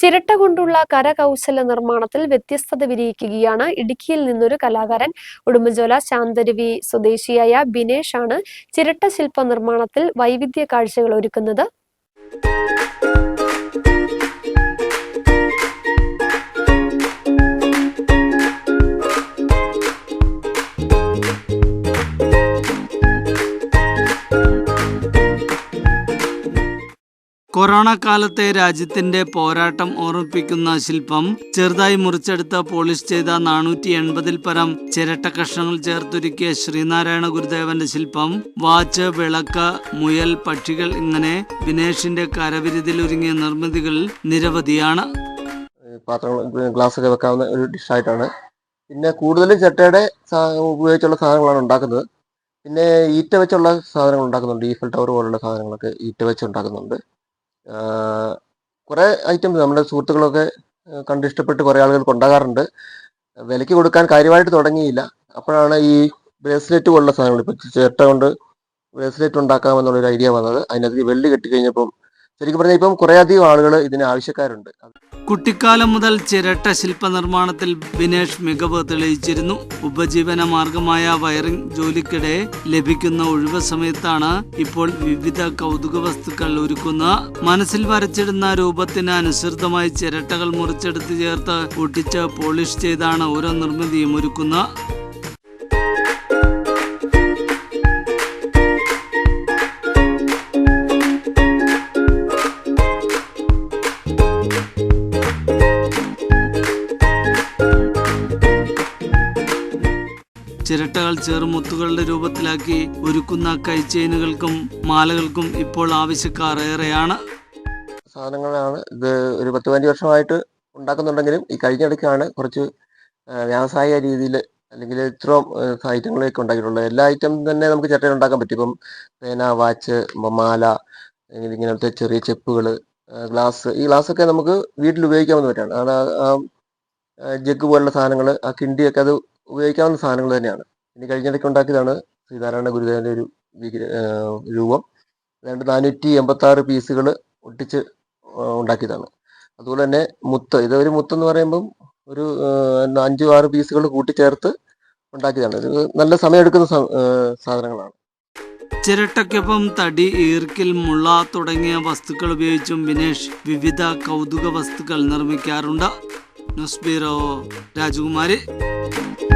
ചിരട്ട കൊണ്ടുള്ള കരകൗശല നിർമ്മാണത്തിൽ വ്യത്യസ്തത വിരിയിക്കുകയാണ് ഇടുക്കിയിൽ നിന്നൊരു കലാകാരൻ. ഉടുമ്പൻചോല ശാന്തരുവി സ്വദേശിയായ ബിനേഷ് ആണ് ചിരട്ട ശില്പ നിർമ്മാണത്തിൽ വൈവിധ്യ കാഴ്ചകൾ ഒരുക്കുന്നത്. കൊറോണ കാലത്തെ രാജ്യത്തിന്റെ പോരാട്ടം ഓർമ്മിപ്പിക്കുന്ന ശില്പം ചെറുതായി മുറിച്ചെടുത്ത് പോളിഷ് ചെയ്ത 480 പരം ചിരട്ട കഷ്ണങ്ങൾ ചേർത്തൊരുക്കിയ ശ്രീനാരായണ ഗുരുദേവന്റെ ശില്പം വാച്ച്, വിളക്ക്, മുയൽ, പക്ഷികൾ ഇങ്ങനെ ബിനേഷിന്റെ കരവിരുതിൽ ഒരുങ്ങിയ നിർമ്മിതികൾ നിരവധിയാണ്. പാത്രങ്ങൾ, ഗ്ലാസ് ഒക്കെ വെക്കാവുന്ന ഒരു ഡിഷായിട്ടാണ്. പിന്നെ കൂടുതലും ചിരട്ടയുടെ ഉപയോഗിച്ചുള്ള സാധനങ്ങളാണ് ഉണ്ടാക്കുന്നത്. പിന്നെ ഈറ്റ വെച്ചുള്ള സാധനങ്ങൾ ഉണ്ടാക്കുന്നുണ്ട്. ഈഫൽ ടവർ പോലുള്ള സാധനങ്ങളൊക്കെ ഈറ്റ വെച്ച് ഉണ്ടാക്കുന്നുണ്ട്. കുറേ ഐറ്റംസ് നമ്മുടെ സുഹൃത്തുക്കളൊക്കെ കണ്ടിഷ്ടപ്പെട്ട് കുറേ ആളുകൾ കൊണ്ടാകാറുണ്ട്. വിലയ്ക്ക് കൊടുക്കാൻ കാര്യമായിട്ട് തുടങ്ങിയില്ല. അപ്പോഴാണ് ഈ ബ്രേസ്ലെറ്റ് പോലുള്ള സാധനങ്ങൾ, ഇപ്പോൾ ചിരട്ട കൊണ്ട് ബ്രേസ്ലെറ്റ് ഉണ്ടാക്കാമെന്നുള്ളൊരു ഐഡിയ വന്നത്. അതിനകത്ത് വെള്ളി കെട്ടിക്കഴിഞ്ഞപ്പം ശരിക്കും പറഞ്ഞാൽ ഇപ്പം കുറേയധികം ആളുകൾ ഇതിന് ആവശ്യക്കാരുണ്ട്. കുട്ടിക്കാലം മുതൽ ചിരട്ട ശില്പ നിർമ്മാണത്തിൽ ബിനേഷ് മികവ് തെളിയിച്ചിരുന്നു. ഉപജീവന മാർഗമായ വയറിംഗ് ജോലിക്കിടെ ലഭിക്കുന്ന ഒഴിവ് സമയത്താണ് ഇപ്പോൾ വിവിധ കൗതുക വസ്തുക്കൾ ഒരുക്കുന്നത്. മനസ്സിൽ വരച്ചിടുന്ന രൂപത്തിന് അനുസൃതമായി ചിരട്ടകൾ മുറിച്ചെടുത്ത് ചേർത്ത് ഒട്ടിച്ച് പോളിഷ് ചെയ്താണ് ഓരോ നിർമ്മിതിയും ഒരുക്കുന്നത്. ചിരട്ടകൾ ചെറുമുത്തുകളുടെ രൂപത്തിലാക്കി ഒരുക്കുന്ന കൈച്ചെയിനുകൾക്കും മാലകൾക്കും ഇപ്പോൾ ആവശ്യക്കാർ ഏറെയാണ്. സാധനങ്ങളാണ് ഇത്. ഒരു 10-15 വർഷമായിട്ട് ഉണ്ടാക്കുന്നുണ്ടെങ്കിലും ഈ കഴിഞ്ഞിടയ്ക്കാണ് കുറച്ച് വ്യാവസായിക രീതിയിൽ അല്ലെങ്കിൽ ഇത്രയും ഐറ്റങ്ങളൊക്കെ ഉണ്ടാക്കിയിട്ടുള്ളത്. എല്ലാ ഐറ്റം തന്നെ നമുക്ക് ചിരട്ടയിൽ ഉണ്ടാക്കാൻ പറ്റും. ഇപ്പം പേന, വാച്ച്, മാല, ഇങ്ങനത്തെ ചെറിയ ചെപ്പുകൾ, ഗ്ലാസ്. ഈ ഗ്ലാസ്സൊക്കെ നമുക്ക് വീട്ടിൽ ഉപയോഗിക്കാവുന്ന പറ്റാണ്. ജഗ് പോലുള്ള സാധനങ്ങൾ, ആ കിണ്ടിയൊക്കെ അത് ഉപയോഗിക്കാവുന്ന സാധനങ്ങൾ തന്നെയാണ്. ഇനി കഴിഞ്ഞിടയ്ക്ക് ഉണ്ടാക്കിയതാണ് ശ്രീനാരായണ ഗുരുദേവന്റെ ഒരു രൂപം. 486 പീസുകൾ ഒട്ടിച്ച് ഉണ്ടാക്കിയതാണ്. അതുപോലെ തന്നെ മുത്ത്, ഇതൊരു മുത്തെന്ന് പറയുമ്പം ഒരു 5-6 പീസുകൾ കൂട്ടിച്ചേർത്ത് ഉണ്ടാക്കിയതാണ്. ഇത് നല്ല സമയമെടുക്കുന്ന സാധനങ്ങളാണ്. ചിരട്ടയ്ക്കൊപ്പം തടി, ഈർക്കിൽ, മുള തുടങ്ങിയ വസ്തുക്കൾ ഉപയോഗിച്ചും ബിനേഷ് വിവിധ കൗതുക വസ്തുക്കൾ നിർമ്മിക്കാറുണ്ട്. ന്യൂസ് ബ്യൂറോ, രാജകുമാരി.